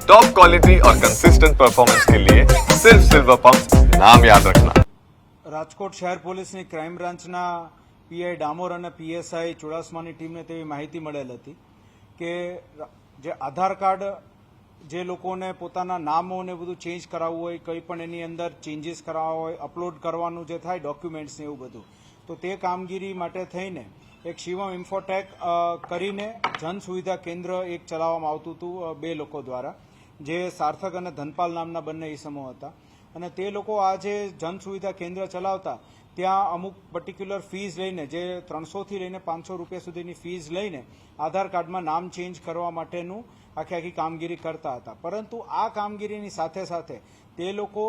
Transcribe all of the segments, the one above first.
Top quality और consistent performance के लिए सिर्फ सिल्वर पंप नाम याद रखना। રાજકોટ શહેર પોલીસની ક્રાઇમ બ્રાન્ચના પીઆઈ ડામોર અને પીએસઆઈ ચુડાસમાની ટીમને તેવી માહિતી મળેલ હતી કે જે આધાર કાર્ડ જે લોકોને પોતાના નામો ને બધું ચેન્જ કરાવવું હોય, કંઈ પણ એની અંદર ચેન્જીસ કરાવવા હોય, અપલોડ કરવાનું જે થાય ડોક્યુમેન્ટ્સ ને એવું બધું, તો તે કામગીરી માટે થઈને એક શિવમ ઇન્ફોટેક કરીને જન સુવિધા કેન્દ્ર એક ચલાવવામાં આવતું હતું બે લોકો દ્વારા, જે સાર્થક અને ધનપાલ નામના બંને ઈસમો હતા. અને તે લોકો આ જે જન સુવિધા કેન્દ્ર ચલાવતા ત્યાં અમુક પર્ટિક્યુલર ફીઝ લઈને, જે 300 થી લઈને 500 રૂપિયા સુધીની ફીઝ લઈને આધાર કાર્ડમાં નામ ચેન્જ કરવા માટેનું આખી કામગીરી કરતા હતા. પરંતુ આ કામગીરીની સાથે સાથે તે લોકો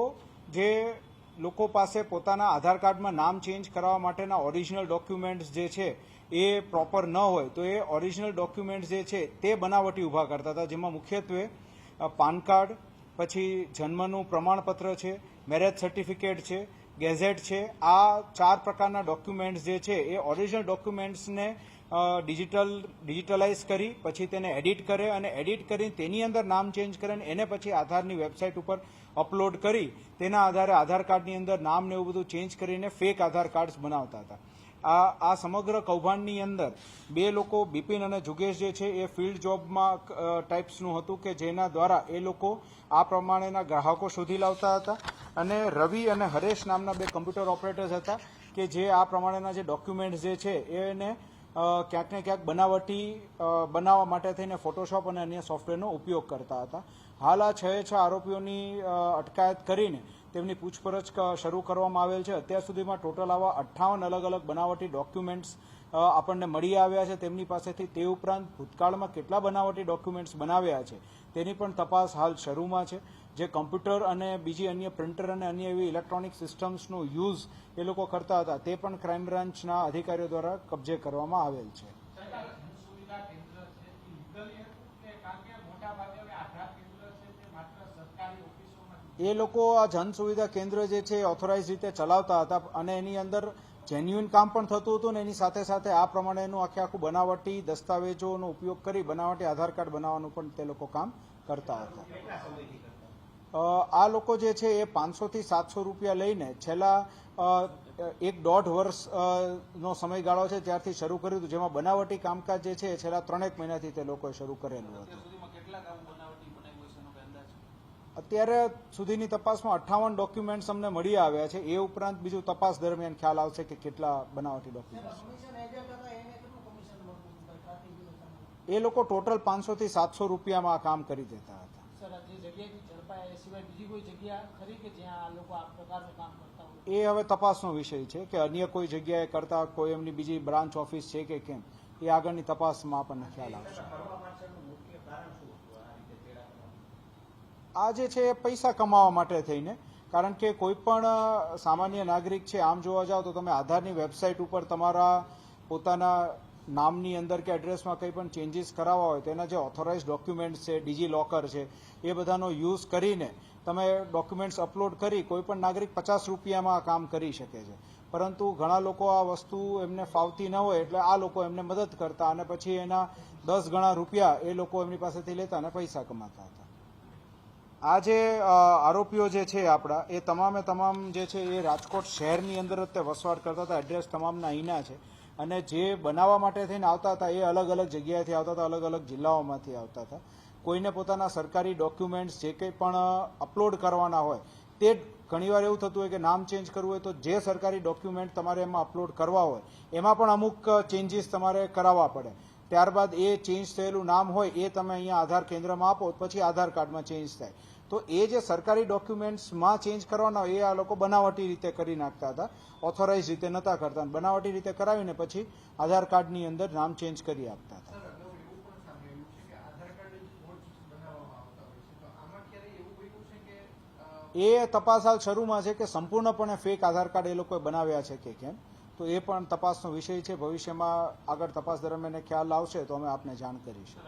જે લોકો પાસે પોતાના આધાર કાર્ડમાં નામ ચેન્જ કરવા માટેના ઓરિજિનલ ડોક્યુમેન્ટ્સ જે છે એ પ્રોપર ન હોય, તો એ ઓરિજિનલ ડોક્યુમેન્ટ્સ જે છે તે બનાવટી ઊભા કરતા હતા, જેમાં મુખ્યત્વે પાન કાર્ડ, પછી જન્મનું પ્રમાણપત્ર છે, મેરેજ સર્ટિફિકેટ છે, ગેઝેટ છે. આ 4 પ્રકારના ડોક્યુમેન્ટ્સ જે છે એ ઓરિજિનલ ડોક્યુમેન્ટ્સને ડિજિટલાઇઝ કરી પછી તેને એડિટ કરે અને એડિટ કરી તેની અંદર નામ ચેન્જ કરે અને એને પછી આધારની વેબસાઇટ ઉપર અપલોડ કરી તેના આધારે આધાર કાર્ડની અંદર નામ ને એવું બધું ચેન્જ કરીને ફેક આધાર કાર્ડ્સ બનાવતા હતા. આ સમગ્ર કૌભાંડની અંદર બે લોકો બિપિન અને જુગેશ જે છે એ ફિલ્ડ જોબમાં ટાઈપ્સનું હતું કે જેના દ્વારા એ લોકો આ પ્રમાણેના ગ્રાહકો શોધી લાવતા હતા. અને રવિ અને હરેશ નામના બે કમ્પ્યુટર ઓપરેટર્સ હતા કે જે આ પ્રમાણેના જે ડોક્યુમેન્ટ્સ જે છે એને ક્યાંક ને ક્યાંક બનાવવા માટે થઈને ફોટોશોપ અને અન્ય સોફ્ટવેરનો ઉપયોગ કરતા હતા. હાલ આ 6 આરોપીઓની અટકાયત કરીને તેમની પૂછપરછ શરૂ કરવામાં આવેલ છે. અત્યાર સુધીમાં ટોટલ આવા 58 અલગ અલગ બનાવટી ડોક્યુમેન્ટ્સ આપણને મળી આવ્યા છે તેમની પાસેથી. તે ઉપરાંત ભૂતકાળમાં કેટલા બનાવટી ડોક્યુમેન્ટ્સ બનાવ્યા છે તેની પણ તપાસ હાલ શરૂમાં છે. જે કમ્પ્યુટર અને બીજી અન્ય પ્રિન્ટર અને અન્ય એવી ઇલેક્ટ્રોનિક સિસ્ટમ્સનો યુઝ એ લોકો કરતા હતા તે પણ ક્રાઇમ બ્રાન્ચના અધિકારીઓ દ્વારા કબજે કરવામાં આવેલ છે. એ લોકો આ જન સુવિધા કેન્દ્ર જે છે ઓથોરાઇઝ રીતે ચલાવતા હતા અને એની અંદર જેન્યુઇન કામ પણ થતું હતું ને એની સાથે સાથે આ પ્રમાણેનું આખું બનાવટી દસ્તાવેજોનો ઉપયોગ કરી બનાવટી આધાર કાર્ડ બનાવવાનું પણ તે લોકો કામ કરતા હતા. આ લોકો જે છે એ 500 થી 700 રૂપિયા લઈને છેલ્લા 1.5 વર્ષનો સમયગાળો છે ત્યારથી શરૂ કર્યું હતું, જેમાં બનાવટી કામકાજ જે છે એ છેલ્લા 3 મહિનાથી તે લોકોએ શરૂ કરેલું હતું. અત્યારે સુધીની તપાસમાં 58 ડોક્યુમેન્ટ્સ અમને મળી આવ્યા છે. એ ઉપરાંત બીજું તપાસ દરમિયાન ખ્યાલ આવશે કે કેટલા બનાવટી ડોક્યુમેન્ટ્સ. એ લોકો ટોટલ 500 થી 700 રૂપિયામાં કામ કરી દેતા હતા. એ હવે તપાસનો વિષય છે કે અન્ય કોઈ જગ્યાએ કરતા કોઈ એમની બીજી બ્રાન્ચ ઓફિસ છે કે કેમ, એ આગળની તપાસમાં આપણને ખ્યાલ આવશે. આ જે છે એ પૈસા કમાવા માટે થઈને, કારણ કે કોઈ પણ સામાન્ય નાગરિક છે, આમ જોવા જાવ તો તમે આધારની વેબસાઇટ ઉપર તમારા પોતાના નામની અંદર કે એડ્રેસમાં કંઈ પણ ચેન્જીસ કરાવવા હોય તેના જે ઓથોરાઇઝ ડોક્યુમેન્ટ્સ છે, ડીજી લોકર છે, એ બધાનો યુઝ કરીને તમે ડોક્યુમેન્ટ્સ અપલોડ કરી કોઈ પણ નાગરિક 50 રૂપિયામાં કામ કરી શકે છે. પરંતુ ઘણા લોકો આ વસ્તુ એમને ફાવતી ન હોય એટલે આ લોકો એમને મદદ કરતા અને પછી એના 10 ગણા રૂપિયા એ લોકો એમની પાસેથી લેતા અને પૈસા કમાતા હતા. આ જે આરોપીઓ જે છે આપણા, એ તમામે તમામ જે છે એ રાજકોટ શહેરની અંદર જ તે વસવાટ કરતા હતા. એડ્રેસ તમામના અહીંના છે અને જે બનાવવા માટે થઈને આવતા હતા એ અલગ અલગ જગ્યાએથી આવતા હતા, અલગ અલગ જિલ્લાઓમાંથી આવતા હતા. કોઈને પોતાના સરકારી ડોક્યુમેન્ટ્સ જે કંઈ પણ અપલોડ કરવાના હોય તે ઘણીવાર એવું થતું હોય કે નામ ચેન્જ કરવું હોય તો જે સરકારી ડોક્યુમેન્ટ તમારે એમાં અપલોડ કરવા હોય એમાં પણ અમુક ચેન્જીસ તમારે કરાવવા પડે. ત્યારબાદ એ ચેન્જ થયેલું નામ હોય એ તમે અહીંયા આધાર કેન્દ્રમાં આપો પછી આધાર કાર્ડમાં ચેન્જ થાય. તો એ જે સરકારી ડોક્યુમેન્ટ્સમાં ચેન્જ કરવાના હોય એ આ લોકો બનાવટી રીતે કરી નાખતા હતા, ઓથોરાઇઝ રીતે નહોતા કરતા. બનાવટી રીતે કરાવીને પછી આધાર કાર્ડની અંદર નામ ચેન્જ કરી આપતા હતા. એ તપાસ હાલ શરૂમાં છે કે સંપૂર્ણપણે ફેક આધાર કાર્ડ એ લોકોએ બનાવ્યા છે કે કેમ, તો એ પણ તપાસનો વિષય છે. ભવિષ્યમાં આગળ તપાસ દરમિયાન ખ્યાલ આવશે તો અમે આપને જાણ કરીશું.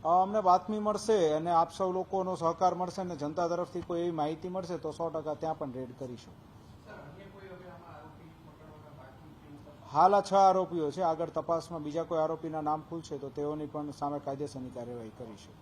અમને બાતમી મળશે અને આપ સૌ લોકોનો સહકાર મળશે અને જનતા તરફથી કોઈ એવી માહિતી મળશે તો 100% ત્યાં પણ રેડ કરીશું. હાલ આ 6 આરોપીઓ છે. આગળ તપાસમાં બીજા કોઈ આરોપીના નામ ખુલશે તો તેઓની પણ સામે કાયદેસરની કાર્યવાહી કરીશું.